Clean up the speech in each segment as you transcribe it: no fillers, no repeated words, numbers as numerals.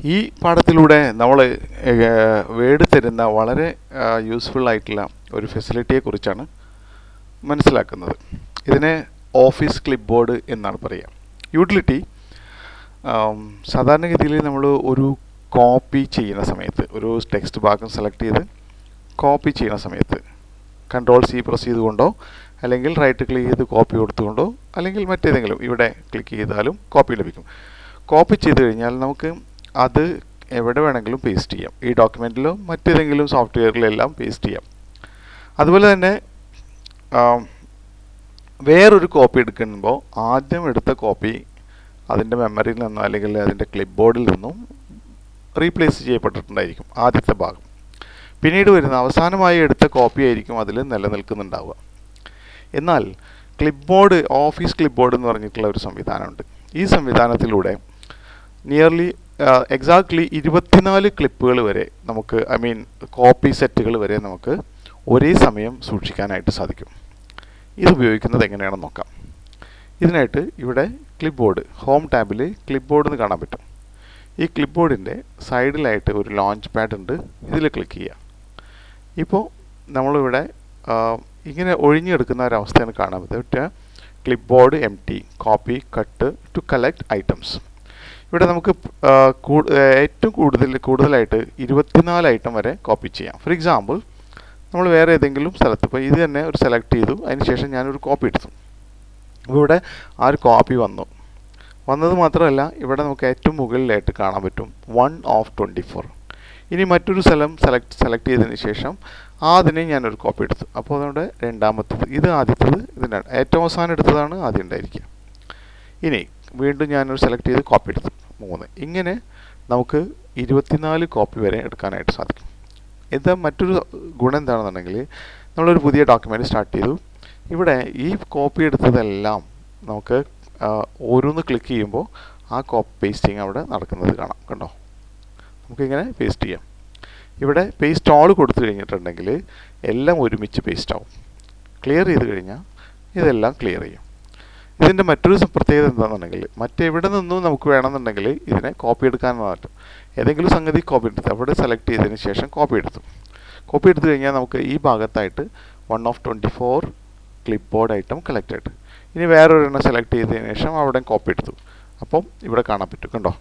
ഈ പാഠത്തിലൂടെ നമ്മൾ വേഡ് തരുന്ന വളരെ യൂസ്ഫുൾ ആയിട്ടുള്ള ഒരു ഫെസിലിറ്റിയെ കുറിച്ചാണ് മനസ്സിലാക്കുന്നത്. ഇതിനെ ഓഫീസ് ക്ലിപ്ബോർഡ് എന്നാണ് പറയുക. യൂട്ടിലിറ്റി സാധാരണഗതിയിൽ നമ്മൾ ഒരു കോപ്പി ചെയ്യുന്ന സമയത്ത്, ഒരു ടെക്സ്റ്റ് ഭാഗം സെലക്ട് ചെയ്ത് കോപ്പി ചെയ്യുന്ന സമയത്ത് Ctrl+C പ്രസ് ചെയ്തുകൊണ്ടോ അല്ലെങ്കിൽ റൈറ്റ് ക്ലിക്ക് ചെയ്ത് കോപ്പി കൊടുത്തുകൊണ്ടോ അല്ലെങ്കിൽ മറ്റേതെങ്കിലും ഇവിടെ ക്ലിക്ക് ചെയ്താലും കോപ്പി ലഭിക്കും. കോപ്പി ചെയ്ത് കഴിഞ്ഞാൽ നമുക്ക് അത് എവിടെ വേണമെങ്കിലും പേസ്റ്റ് ചെയ്യാം. ഈ ഡോക്യുമെൻറ്റിലോ മറ്റേതെങ്കിലും സോഫ്റ്റ്വെയറിലെല്ലാം പേസ്റ്റ് ചെയ്യാം. അതുപോലെ തന്നെ വേറൊരു കോപ്പി എടുക്കുമ്പോൾ ആദ്യം എടുത്ത കോപ്പി അതിൻ്റെ മെമ്മറിയിൽ നിന്നോ അല്ലെങ്കിൽ അതിൻ്റെ ക്ലിപ്പ് ബോർഡിൽ നിന്നും റീപ്ലേസ് ചെയ്യപ്പെട്ടിട്ടുണ്ടായിരിക്കും ആദ്യത്തെ ഭാഗം. പിന്നീട് വരുന്ന അവസാനമായി എടുത്ത കോപ്പി ആയിരിക്കും അതിൽ നിലനിൽക്കുന്നുണ്ടാവുക. എന്നാൽ ക്ലിപ്ബോർഡ്, ഓഫീസ് ക്ലിപ്ബോർഡ് എന്ന് പറഞ്ഞിട്ടുള്ള ഒരു സംവിധാനമുണ്ട്. ഈ സംവിധാനത്തിലൂടെ നിയർലി എക്സാക്ട്ലി 24 ക്ലിപ്പുകൾ വരെ നമുക്ക്, കോപ്പി സെറ്റുകൾ വരെ നമുക്ക് ഒരേ സമയം സൂക്ഷിക്കാനായിട്ട് സാധിക്കും. ഇത് ഉപയോഗിക്കുന്നത് എങ്ങനെയാണെന്ന് നോക്കാം. ഇതിനായിട്ട് ഇവിടെ ക്ലിപ്ബോർഡ്, ഹോം ടാബിൽ ക്ലിപ്ബോർഡ് എന്ന് കാണാൻ പറ്റും. ഈ ക്ലിപ്ബോർഡിൻ്റെ സൈഡിലായിട്ട് ഒരു ലോഞ്ച് പാഡ് ഉണ്ട്. ഇതിൽ ക്ലിക്ക് ചെയ്യുക. ഇപ്പോൾ നമ്മളിവിടെ ഇങ്ങനെ ഒഴിഞ്ഞെടുക്കുന്ന ഒരവസ്ഥയാണ് കാണാൻ പറ്റുക. Clipboard empty, copy, cut to collect items. ഇവിടെ നമുക്ക് ഏറ്റവും കൂടുതലായിട്ട് 24 ഐറ്റം വരെ കോപ്പി ചെയ്യാം. ഫോർ എക്സാമ്പിൾ, നമ്മൾ വേറെ ഏതെങ്കിലും സ്ഥലത്ത്, ഇപ്പോൾ ഇത് തന്നെ ഒരു സെലക്ട് ചെയ്തു, അതിനുശേഷം ഞാനൊരു കോപ്പി എടുത്തു. അപ്പോൾ ഇവിടെ ആ ഒരു കോപ്പി വന്നത് മാത്രമല്ല, ഇവിടെ നമുക്ക് ഏറ്റവും മുകളിലായിട്ട് കാണാൻ പറ്റും 1 of 24. ഇനി മറ്റൊരു സ്ഥലം സെലക്ട് ചെയ്തതിന് ശേഷം അതിനെ ഞാനൊരു കോപ്പി എടുത്തു. അപ്പോൾ അതുകൊണ്ട് രണ്ടാമത്തത്, ഇത് ആദ്യത്തത്, ഇതിൻ്റെ ഏറ്റവും അവസാനം എടുത്തതാണ് ആദ്യം ഉണ്ടായിരിക്കുക. ഇനി വീണ്ടും ഞാനൊരു സെലക്ട് ചെയ്ത് കോപ്പി എടുത്തു 3. ഇങ്ങനെ നമുക്ക് 24 കോപ്പി വരെ എടുക്കാനായിട്ട് സാധിക്കും. ഇത് മറ്റൊരു ഗുണം എന്താണെന്നുണ്ടെങ്കിൽ, നമ്മളൊരു പുതിയ ഡോക്യുമെൻറ്റ് സ്റ്റാർട്ട് ചെയ്തു. ഇവിടെ ഈ കോപ്പി എടുത്തതെല്ലാം നമുക്ക് ഓരോന്ന് ക്ലിക്ക് ചെയ്യുമ്പോൾ ആ കോപ്പി പേസ്റ്റിങ് അവിടെ നടക്കുന്നത് കാണാം. കണ്ടോ, നമുക്കിങ്ങനെ പേസ്റ്റ് ചെയ്യാം. ഇവിടെ പേസ്റ്റ് ഓൾ കൊടുത്തു കഴിഞ്ഞിട്ടുണ്ടെങ്കിൽ എല്ലാം ഒരുമിച്ച് പേസ്റ്റ് ആവും. ക്ലിയർ ചെയ്ത് കഴിഞ്ഞാൽ ഇതെല്ലാം ക്ലിയർ ചെയ്യും. ഇതിൻ്റെ മറ്റൊരു പ്രത്യേകത എന്താണെന്നുണ്ടെങ്കിൽ, മറ്റെവിടെ നിന്നും നമുക്ക് വേണമെന്നുണ്ടെങ്കിൽ ഇതിനെ കോപ്പി എടുക്കാൻ പറ്റും. ഏതെങ്കിലും സംഗതി കോപ്പി എടുത്ത് അവിടെ സെലക്ട് ചെയ്തതിന് ശേഷം കോപ്പി എടുത്തു കഴിഞ്ഞാൽ നമുക്ക് ഈ ഭാഗത്തായിട്ട് 1 of 24 ക്ലിപ്ബോർഡ് ഐറ്റം കളക്ട് ആയിട്ട്, ഇനി വേറൊരെണ്ണം സെലക്ട് ചെയ്തതിന് ശേഷം അവിടെ കോപ്പി എടുത്തു. അപ്പം ഇവിടെ കാണാൻ പറ്റും. കണ്ടോ,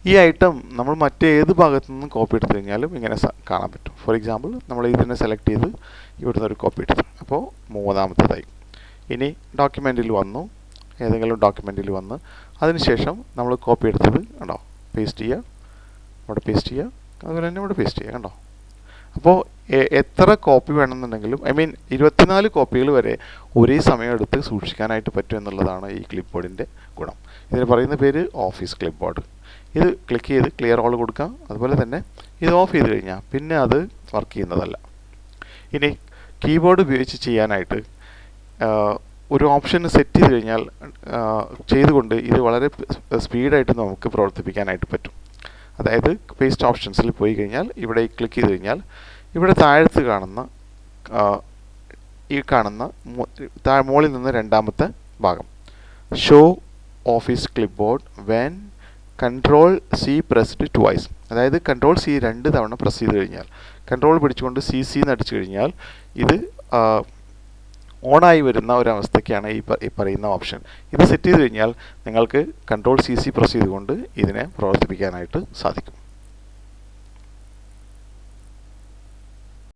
ഈ ഐറ്റം നമ്മൾ മറ്റേത് ഭാഗത്തു നിന്നും കോപ്പി എടുത്തു കഴിഞ്ഞാലും ഇങ്ങനെ കാണാൻ പറ്റും. ഫോർ എക്സാമ്പിൾ, നമ്മൾ ഇതിനെ സെലക്ട് ചെയ്ത് ഇവിടുന്ന് ഒരു കോപ്പി എടുത്തു. അപ്പോൾ മൂന്നാമത്തേതായി. ഇനി ഡോക്യുമെൻറ്റിൽ വന്നു, ഏതെങ്കിലും ഡോക്യുമെൻറ്റിൽ വന്ന് അതിനുശേഷം നമ്മൾ കോപ്പി എടുത്തത് കണ്ടോ, പേസ്റ്റ് ചെയ്യുക, അവിടെ പേസ്റ്റ് ചെയ്യുക, അതുപോലെ തന്നെ ഇവിടെ പേസ്റ്റ് ചെയ്യുക. കണ്ടോ, അപ്പോൾ എത്ര കോപ്പി വേണമെന്നുണ്ടെങ്കിലും 24 കോപ്പികൾ വരെ ഒരേ സമയം എടുത്ത് സൂക്ഷിക്കാനായിട്ട് പറ്റും എന്നുള്ളതാണ് ഈ ക്ലിപ്ബോർഡിൻ്റെ ഗുണം. ഇതിന് പറയുന്ന പേര് ഓഫീസ് ക്ലിപ്ബോർഡ്. ഇത് ക്ലിക്ക് ചെയ്ത് ക്ലിയർ ഓൾ കൊടുക്കാം. അതുപോലെ തന്നെ ഇത് ഓഫ് ചെയ്ത് കഴിഞ്ഞാൽ പിന്നെ അത് വർക്ക് ചെയ്യുന്നതല്ല. ഇനി കീബോർഡ് ഉപയോഗിച്ച് ചെയ്യാനായിട്ട് ഒരു ഓപ്ഷൻ സെറ്റ് ചെയ്ത് കഴിഞ്ഞാൽ ചെയ്തുകൊണ്ട് ഇത് വളരെ സ്പീഡായിട്ട് നമുക്ക് പ്രവർത്തിപ്പിക്കാനായിട്ട് പറ്റും. അതായത് പേസ്റ്റ് ഓപ്ഷൻസിൽ പോയി കഴിഞ്ഞാൽ ഇവിടെ ക്ലിക്ക് ചെയ്ത് കഴിഞ്ഞാൽ ഇവിടെ താഴത്ത് കാണുന്ന മുകളിൽ നിന്ന് രണ്ടാമത്തെ ഭാഗം show office clipboard when Ctrl+C pressed twice, അതായത് Ctrl+C 2 തവണ പ്രസ് ചെയ്ത് കഴിഞ്ഞാൽ, കൺട്രോൾ പിടിച്ചുകൊണ്ട് CC എന്ന് അടിച്ചു കഴിഞ്ഞാൽ ഇത് ഓണായി വരുന്ന ഒരവസ്ഥയ്ക്കാണ് ഈ പറയുന്ന ഓപ്ഷൻ. ഇത് സെറ്റ് ചെയ്ത് കഴിഞ്ഞാൽ നിങ്ങൾക്ക് Ctrl+CC പ്രസ് ചെയ്തുകൊണ്ട് ഇതിനെ പ്രവർത്തിപ്പിക്കാനായിട്ട് സാധിക്കും.